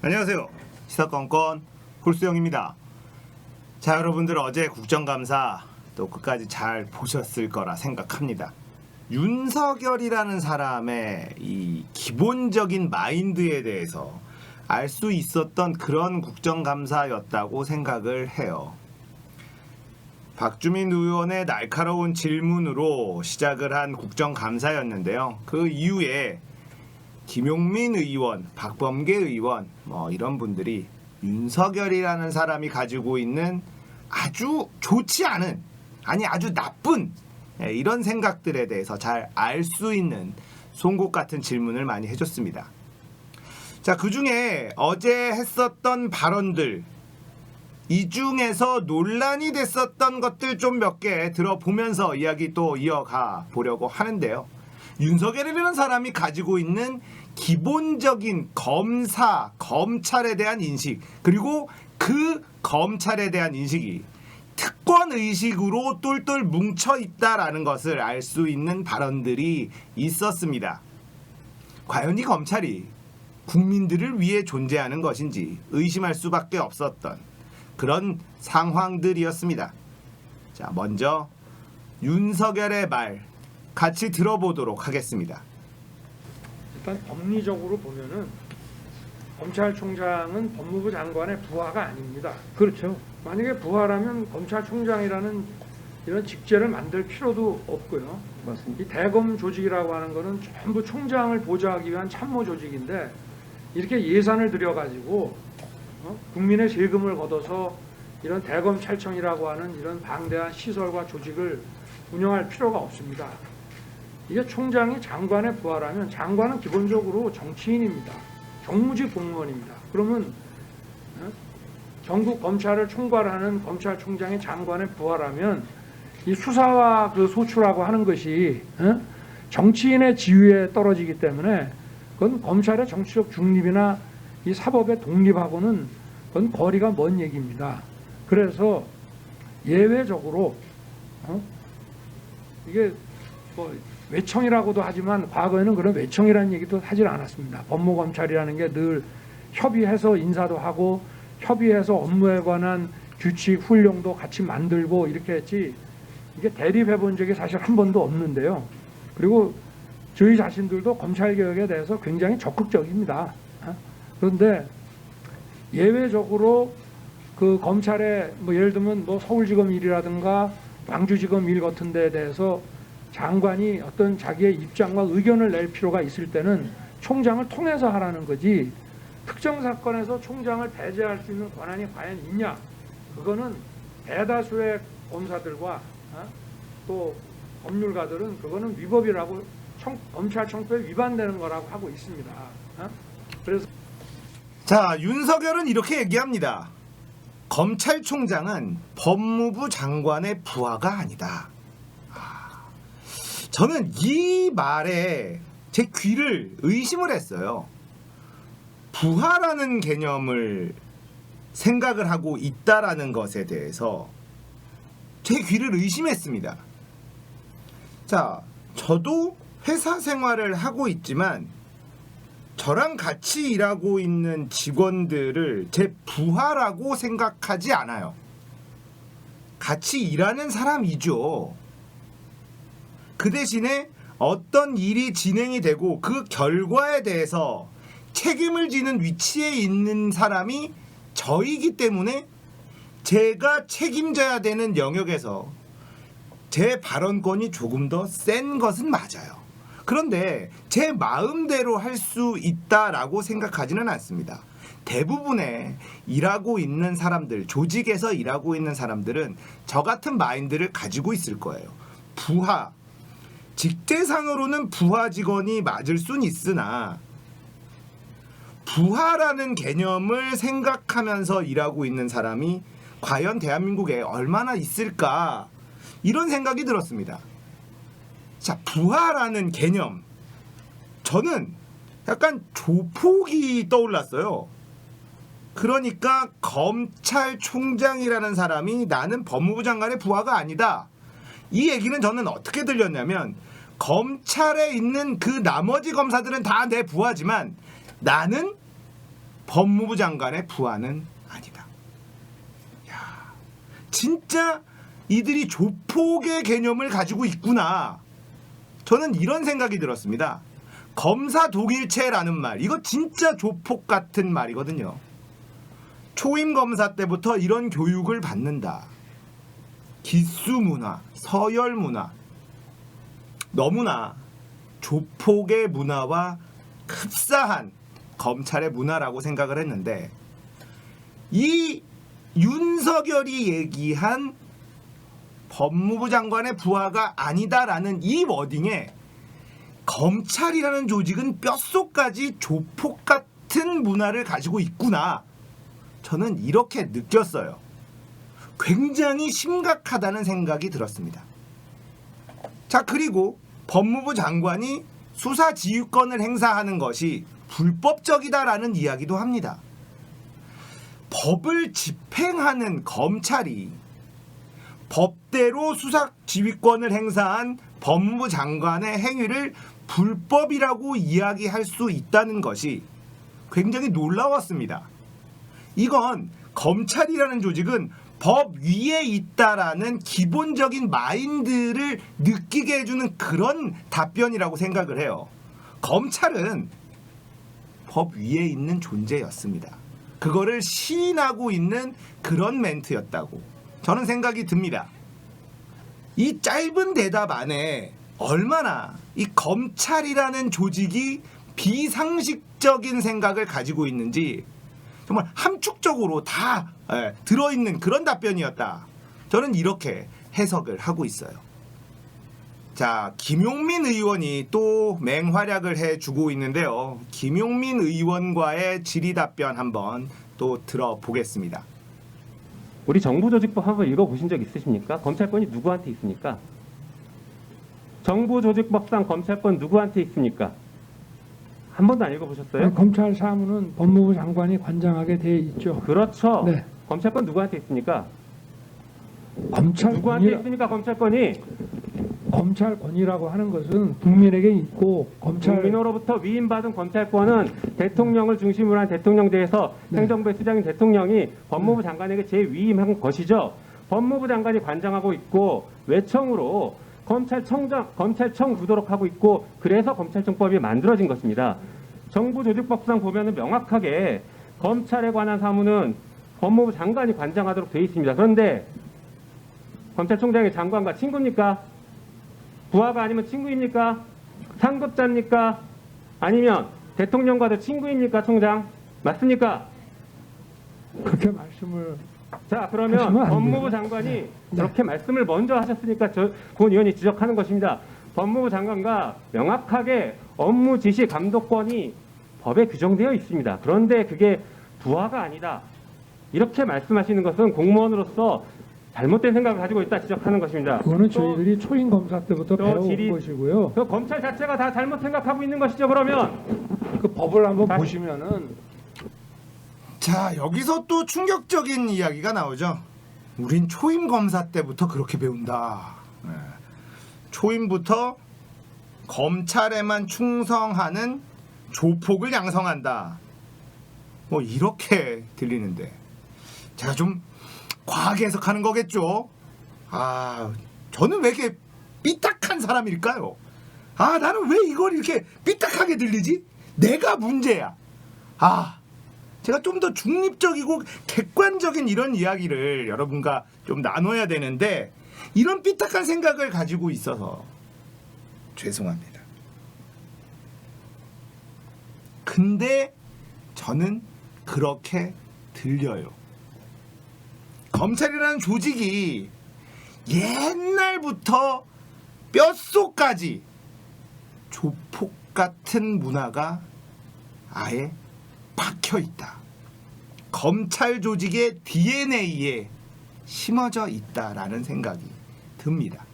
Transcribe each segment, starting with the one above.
안녕하세요. 시사건건 홀수영입니다. 자, 여러분들 어제 국정감사 또 끝까지 잘 보셨을 거라 생각합니다. 윤석열이라는 사람의 이 기본적인 마인드에 대해서 알 수 있었던 그런 국정감사였다고 생각을 해요. 박주민 의원의 날카로운 질문으로 시작을 한 국정감사였는데요. 그 이후에 김용민 의원, 박범계 의원 이런 분들이 윤석열이라는 사람이 가지고 있는 아주 좋지 않은, 아니 아주 나쁜 이런 생각들에 대해서 잘 알 수 있는 송곳 같은 질문을 많이 해줬습니다. 자, 그중에 어제 했었던 발언들, 이 중에서 논란이 됐었던 것들 좀 몇 개 들어보면서 이야기 또 이어가 보려고 하는데요. 윤석열이라는 사람이 가지고 있는 기본적인 검사, 검찰에 대한 인식, 그리고 그 검찰에 대한 인식이 특권 의식으로 똘똘 뭉쳐 있다라는 것을 알 수 있는 발언들이 있었습니다. 과연 이 검찰이 국민들을 위해 존재하는 것인지 의심할 수밖에 없었던 그런 상황들이었습니다. 자, 먼저 윤석열의 말 같이 들어보도록 하겠습니다. 일단 법리적으로 보면은 검찰총장은 법무부 장관의 부하가 아닙니다. 그렇죠. 만약에 부하라면 검찰총장이라는 이런 직제를 만들 필요도 없고요. 맞습니다. 이 대검 조직이라고 하는 거는 전부 총장을 보좌하기 위한 참모 조직인데 이렇게 예산을 들여가지고 국민의 세금을 걷어서 이런 대검찰청이라고 하는 이런 방대한 시설과 조직을 운영할 필요가 없습니다. 이게 총장이 장관의 부하라면 장관은 기본적으로 정치인입니다. 정무직 공무원입니다. 그러면 전국 검찰을 총괄하는 검찰총장이 장관의 부하라면 이 수사와 그 소추라고 하는 것이 정치인의 지위에 떨어지기 때문에 그건 검찰의 정치적 중립이나 이 사법의 독립하고는 그건 거리가 먼 얘기입니다. 그래서 예외적으로 이게 뭐 외청이라고도 하지만 과거에는 그런 외청이라는 얘기도 하질 않았습니다. 법무검찰이라는 게 늘 협의해서 인사도 하고 협의해서 업무에 관한 규칙, 훈령도 같이 만들고 이렇게 했지 이게 대립해 본 적이 사실 한 번도 없는데요. 그리고 저희 자신들도 검찰개혁에 대해서 굉장히 적극적입니다. 그런데 예외적으로 그 검찰의 예를 들면 서울지검 일이라든가 광주지검 일 같은 데에 대해서 장관이 어떤 자기의 입장과 의견을 낼 필요가 있을 때는 총장을 통해서 하라는 거지 특정 사건에서 총장을 배제할 수 있는 권한이 과연 있냐? 그거는 대다수의 검사들과 또 법률가들은 그거는 위법이라고 검찰청법에 위반되는 거라고 하고 있습니다. 그래서 자, 윤석열은 이렇게 얘기합니다. 검찰총장은 법무부 장관의 부하가 아니다. 저는 이 말에 제 귀를 의심을 했어요. 부하라는 개념을 생각을 하고 있다라는 것에 대해서 제 귀를 의심했습니다. 자, 저도 회사 생활을 하고 있지만 저랑 같이 일하고 있는 직원들을 제 부하라고 생각하지 않아요. 같이 일하는 사람이죠. 그 대신에 어떤 일이 진행이 되고 그 결과에 대해서 책임을 지는 위치에 있는 사람이 저이기 때문에 제가 책임져야 되는 영역에서 제 발언권이 조금 더 센 것은 맞아요. 그런데 제 마음대로 할 수 있다라고 생각하지는 않습니다. 대부분의 일하고 있는 사람들, 조직에서 일하고 있는 사람들은 저 같은 마인드를 가지고 있을 거예요. 부하, 직제상으로는 부하 직원이 맞을 순 있으나 부하라는 개념을 생각하면서 일하고 있는 사람이 과연 대한민국에 얼마나 있을까, 이런 생각이 들었습니다. 자, 부하라는 개념, 저는 약간 조폭이 떠올랐어요. 그러니까 검찰총장이라는 사람이 나는 법무부 장관의 부하가 아니다, 이 얘기는 저는 어떻게 들렸냐면 검찰에 있는 그 나머지 검사들은 다 내 부하지만 나는 법무부 장관의 부하는 아니다. 야, 진짜 이들이 조폭의 개념을 가지고 있구나. 저는 이런 생각이 들었습니다. 검사 동일체라는 말, 이거 진짜 조폭 같은 말이거든요. 초임 검사 때부터 이런 교육을 받는다. 기수 문화, 서열 문화, 너무나 조폭의 문화와 흡사한 검찰의 문화라고 생각을 했는데, 이 윤석열이 얘기한 법무부 장관의 부하가 아니다라는 이 워딩에 검찰이라는 조직은 뼛속까지 조폭 같은 문화를 가지고 있구나. 저는 이렇게 느꼈어요. 굉장히 심각하다는 생각이 들었습니다. 자, 그리고 법무부 장관이 수사 지휘권을 행사하는 것이 불법적이다라는 이야기도 합니다. 법을 집행하는 검찰이 법대로 수사 지휘권을 행사한 법무부 장관의 행위를 불법이라고 이야기할 수 있다는 것이 굉장히 놀라웠습니다. 이건 검찰이라는 조직은 법 위에 있다라는 기본적인 마인드를 느끼게 해주는 그런 답변이라고 생각을 해요. 검찰은 법 위에 있는 존재였습니다. 그거를 시인하고 있는 그런 멘트였다고 저는 생각이 듭니다. 이 짧은 대답 안에 얼마나 이 검찰이라는 조직이 비상식적인 생각을 가지고 있는지 정말 함축적으로 다 들어있는 그런 답변이었다. 저는 이렇게 해석을 하고 있어요. 자, 김용민 의원이 또 맹활약을 해주고 있는데요. 김용민 의원과의 질의 답변 한번 또 들어보겠습니다. 우리 정부조직법 한번 읽어보신 적 있으십니까? 검찰권이 누구한테 있습니까? 정부조직법상 검찰권 누구한테 있습니까? 한 번도 안 읽어보셨어요? 검찰 사무는 법무부 장관이 관장하게 돼 있죠. 그렇죠. 네. 검찰권 누구한테 있습니까? 검찰 누구한테 있습니까? 검찰권이 검찰권이라고 하는 것은 국민에게 있고 국민으로부터 위임받은 검찰권은 대통령을 중심으로 한 대통령제에서 네. 행정부의 수장인 대통령이 법무부 장관에게 재위임한 것이죠. 법무부 장관이 관장하고 있고 외청으로 검찰청 구도록 하고 있고 그래서 검찰청법이 만들어진 것입니다. 정부조직법상 보면은 명확하게 검찰에 관한 사무는 법무부 장관이 관장하도록 되어 있습니다. 그런데 검찰총장이 장관과 친구입니까? 부하가 아니면 친구입니까? 상급자입니까? 아니면 대통령과도 친구입니까, 총장? 맞습니까? 그렇게 말씀을 자, 그러면 하시면 안 법무부 돼요. 장관이 네. 그렇게 말씀을 먼저 하셨으니까 권 의원이 지적하는 것입니다. 법무부 장관과 명확하게 업무 지시 감독권이 법에 규정되어 있습니다. 그런데 그게 부하가 아니다. 이렇게 말씀하시는 것은 공무원으로서 잘못된 생각을 가지고 있다 지적하는 것입니다. 그거는 또 저희들이 초임 검사 때부터 또 배워온 질의- 것이고요. 그 검찰 자체가 다 잘못 생각하고 있는 것이죠. 그러면 그 법을 한번 다시- 보시면은 자, 여기서 또 충격적인 이야기가 나오죠. 우린 초임 검사 때부터 그렇게 배운다. 초임부터 검찰에만 충성하는 조폭을 양성한다. 뭐 이렇게 들리는데 제가 좀 과하게 해석하는 거겠죠. 아, 저는 왜 이렇게 삐딱한 사람일까요? 아, 나는 왜 이걸 이렇게 삐딱하게 들리지? 내가 문제야. 아, 제가 좀 더 중립적이고 객관적인 이런 이야기를 여러분과 좀 나눠야 되는데 이런 삐딱한 생각을 가지고 있어서 죄송합니다. 근데 저는 그렇게 들려요. 검찰이라는 조직이 옛날부터 뼛속까지 조폭 같은 문화가 아예 박혀 있다. 검찰 조직의 DNA에 심어져 있다라는 생각이 듭니다.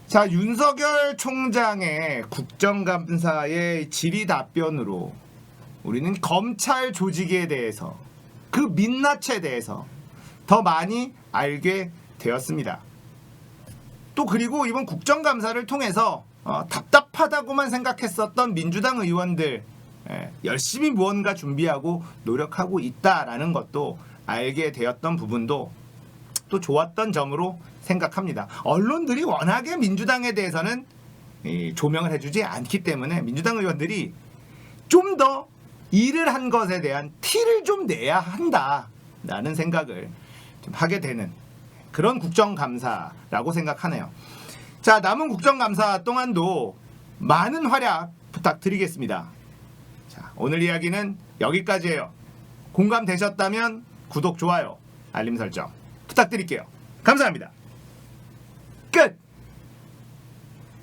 자, 윤석열 총장의 국정감사의 질의 답변으로 우리는 검찰 조직에 대해서 그 민낯에 대해서 더 많이 알게 되었습니다. 또 그리고 이번 국정감사를 통해서 답답하다고만 생각했었던 민주당 의원들 열심히 무언가 준비하고 노력하고 있다라는 것도 알게 되었던 부분도 또 좋았던 점으로 생각합니다. 언론들이 워낙에 민주당에 대해서는 조명을 해주지 않기 때문에 민주당 의원들이 좀 더 일을 한 것에 대한 티를 좀 내야 한다라는 생각을 좀 하게 되는 그런 국정감사라고 생각하네요. 자, 남은 국정감사 동안도 많은 활약 부탁드리겠습니다. 자, 오늘 이야기는 여기까지예요. 공감되셨다면 구독, 좋아요, 알림 설정 부탁드릴게요. 감사합니다.